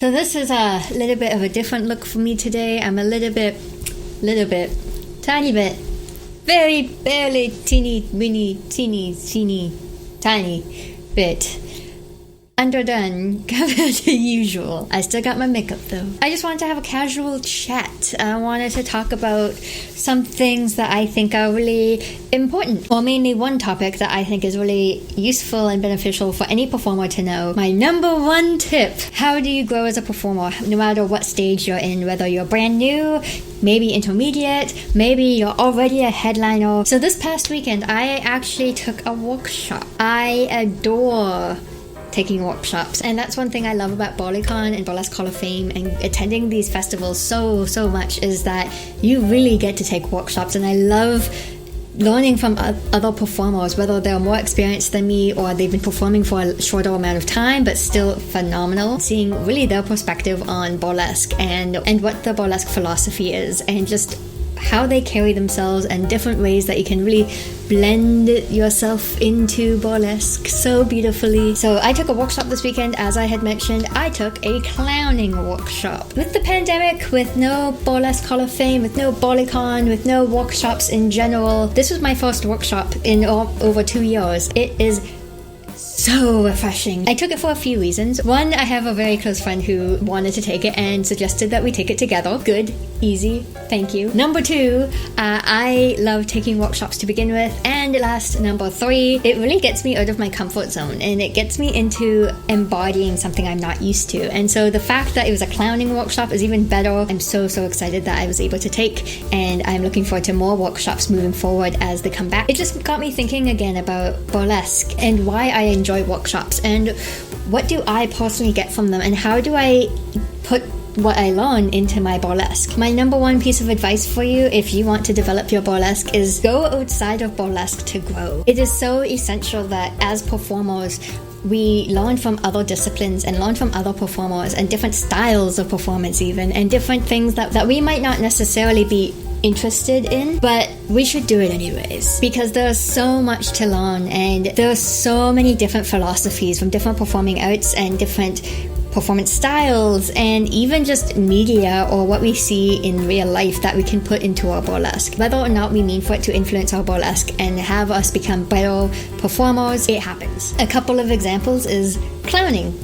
So this is a little bit of a different look for me today. I'm a little bit, tiny bit, very barely teeny tiny bit underdone compared to usual. I still got my makeup though. I just wanted to have a casual chat. I wanted to talk about some things that I think are really important, or mainly one topic that I think is really useful and beneficial for any performer to know. My number one tip: how do you grow as a performer, no matter what stage you're in, whether you're brand new, maybe intermediate, maybe you're already a headliner. So this past weekend, I actually took a workshop. I adore taking workshops, and that's one thing I love about Burlesque and Burlesque Hall of Fame and attending these festivals so much, is that you really get to take workshops. And I love learning from other performers, whether they're more experienced than me or they've been performing for a shorter amount of time but still phenomenal, seeing really their perspective on burlesque and what the burlesque philosophy is, and just how they carry themselves and different ways that you can really blend yourself into burlesque so beautifully. So I took a workshop this weekend. As I had mentioned, I took a clowning workshop. With the pandemic, with no Burlesque Hall of Fame, with no BurlesqueCon, with no workshops in general, this was my first workshop in over 2 years. It is so refreshing. I took it for a few reasons. One, I have a very close friend who wanted to take it and suggested that we take it together. Good, easy, thank you. Number two, I love taking workshops to begin with. And last, number three, it really gets me out of my comfort zone and it gets me into embodying something I'm not used to. And so the fact that it was a clowning workshop is even better. I'm so excited that I was able to take, and I'm looking forward to more workshops moving forward as they come back. It just got me thinking again about burlesque and why I enjoy workshops and what do I personally get from them, and how do I put what I learn into my burlesque. My number one piece of advice for you if you want to develop your burlesque is go outside of burlesque to grow. It is so essential that as performers we learn from other disciplines and learn from other performers and different styles of performance even, and different things that we might not necessarily be interested in, but we should do it anyways, because there's so much to learn and there's so many different philosophies from different performing arts and different performance styles, and even just media or what we see in real life that we can put into our burlesque. Whether or not we mean for it to influence our burlesque and have us become better performers, it happens. A couple of examples is clowning.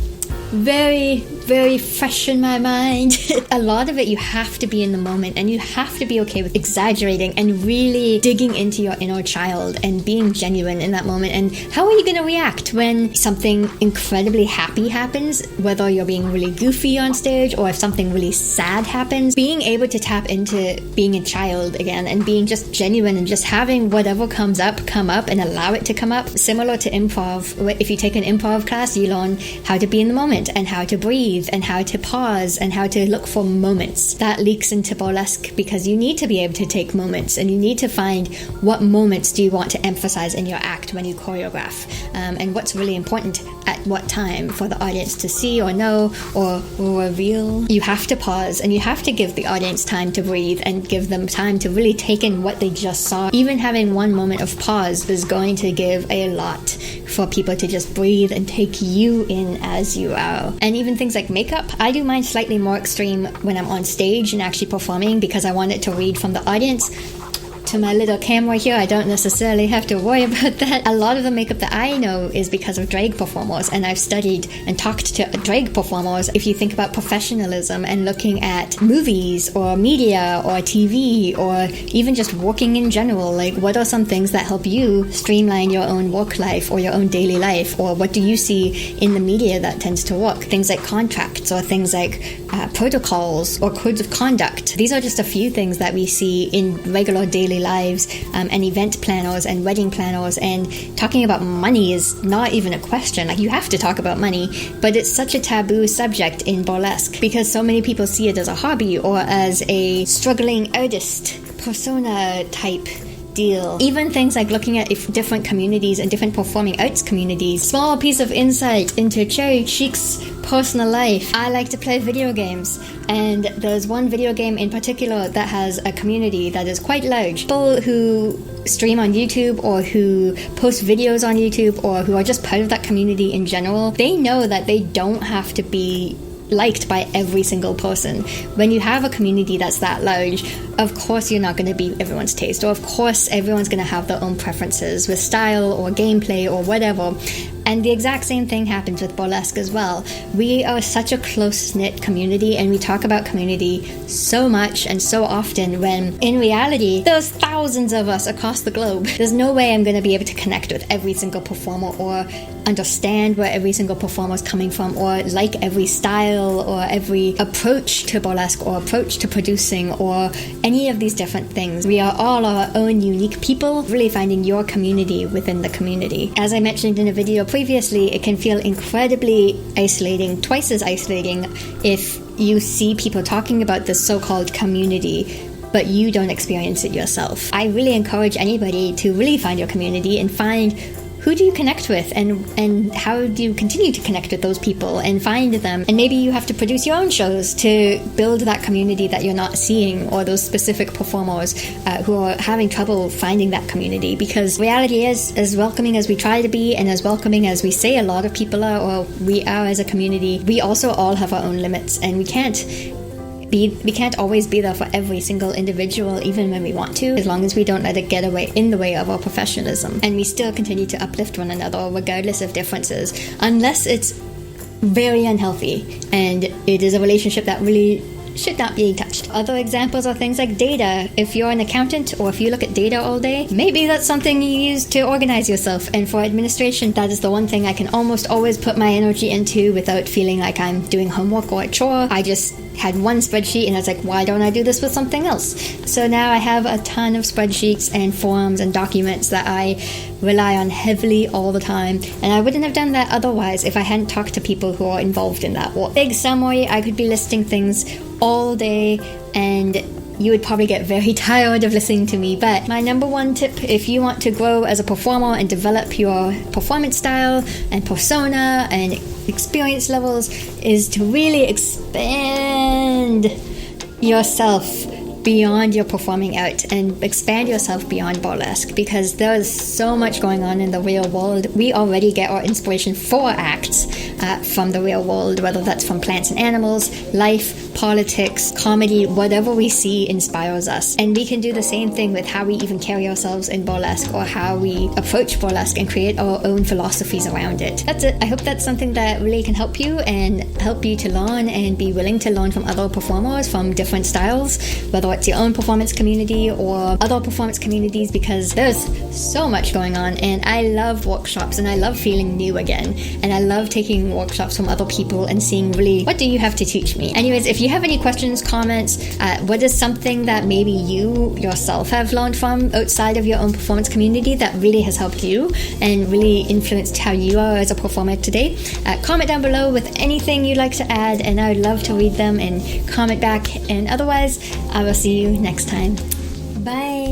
Very fresh in my mind. A lot of it, you have to be in the moment and you have to be okay with exaggerating and really digging into your inner child and being genuine in that moment. And how are you going to react when something incredibly happy happens, whether you're being really goofy on stage or if something really sad happens? Being able to tap into being a child again and being just genuine and just having whatever comes up come up and allow it to come up. Similar to improv, if you take an improv class, you learn how to be in the moment and how to breathe and how to pause and how to look for moments. That leaks into burlesque because you need to be able to take moments and you need to find what moments do you want to emphasize in your act when you choreograph, and what's really important at what time for the audience to see or know or reveal. You have to pause and you have to give the audience time to breathe and give them time to really take in what they just saw. Even having one moment of pause is going to give a lot for people to just breathe and take you in as you are. And even things like makeup, I do mine slightly more extreme when I'm on stage and actually performing because I want it to read from the audience. To my little camera here, I don't necessarily have to worry about that. A lot of the makeup that I know is because of drag performers, and I've studied and talked to drag performers. If you think about professionalism and looking at movies or media or TV or even just working in general, like what are some things that help you streamline your own work life or your own daily life, or what do you see in the media that tends to work? Things like contracts or things like protocols or codes of conduct. These are just a few things that we see in regular daily lives, and event planners and wedding planners, and talking about money is not even a question. Like, you have to talk about money, but it's such a taboo subject in burlesque because so many people see it as a hobby or as a struggling artist persona type deal. Even things like looking at different communities and different performing arts communities. Small piece of insight into Cherry Cheek's personal life. I like to play video games, and there's one video game in particular that has a community that is quite large. People who stream on YouTube or who post videos on YouTube or who are just part of that community in general, they know that they don't have to be liked by every single person. When you have a community that's that large, of course you're not going to be everyone's taste, or of course everyone's going to have their own preferences with style or gameplay or whatever. And the exact same thing happens with Burlesque as well. We are such a close-knit community, and we talk about community so much and so often, when in reality there's thousands of us across the globe. There's no way I'm going to be able to connect with every single performer or understand where every single performer is coming from, or like every style or every approach to burlesque or approach to producing or any of these different things. We are all our own unique people, really finding your community within the community. As I mentioned in a video previously, it can feel incredibly isolating, twice as isolating, if you see people talking about this so-called community but you don't experience it yourself. I really encourage anybody to really find your community and find who do you connect with, and how do you continue to connect with those people and find them. And maybe you have to produce your own shows to build that community that you're not seeing, or those specific performers who are having trouble finding that community. Because reality is, as welcoming as we try to be and as welcoming as we say a lot of people are, or we are as a community, we also all have our own limits, and we can't always be there for every single individual, even when we want to, as long as we don't let it get in the way of our professionalism. And we still continue to uplift one another regardless of differences, unless it's very unhealthy and it is a relationship that really should not be touched. Other examples are things like data. If you're an accountant, or if you look at data all day, maybe that's something you use to organize yourself. And for administration, that is the one thing I can almost always put my energy into without feeling like I'm doing homework or a chore. I just had one spreadsheet and I was like, why don't I do this with something else? So now I have a ton of spreadsheets and forms and documents that I rely on heavily all the time, and I wouldn't have done that otherwise if I hadn't talked to people who are involved in that work. Big summary, I could be listing things all day and you would probably get very tired of listening to me, but my number one tip, if you want to grow as a performer and develop your performance style and persona and experience levels, is to really expand yourself beyond your performing out and expand yourself beyond burlesque, because there is so much going on in the real world. We already get our inspiration for acts from the real world, whether that's from plants and animals, life, politics, comedy, whatever we see inspires us. And we can do the same thing with how we even carry ourselves in burlesque, or how we approach burlesque and create our own philosophies around it. That's it. I hope that's something that really can help you and help you to learn and be willing to learn from other performers from different styles, whether it's your own performance community or other performance communities, because there's so much going on. And I love workshops, and I love feeling new again, and I love taking workshops from other people and seeing really, what do you have to teach me? Anyways, if you have any questions, comments, what is something that maybe you yourself have learned from outside of your own performance community that really has helped you and really influenced how you are as a performer today, comment down below with anything you'd like to add, and I would love to read them and comment back. And otherwise, I will see you next time. Bye.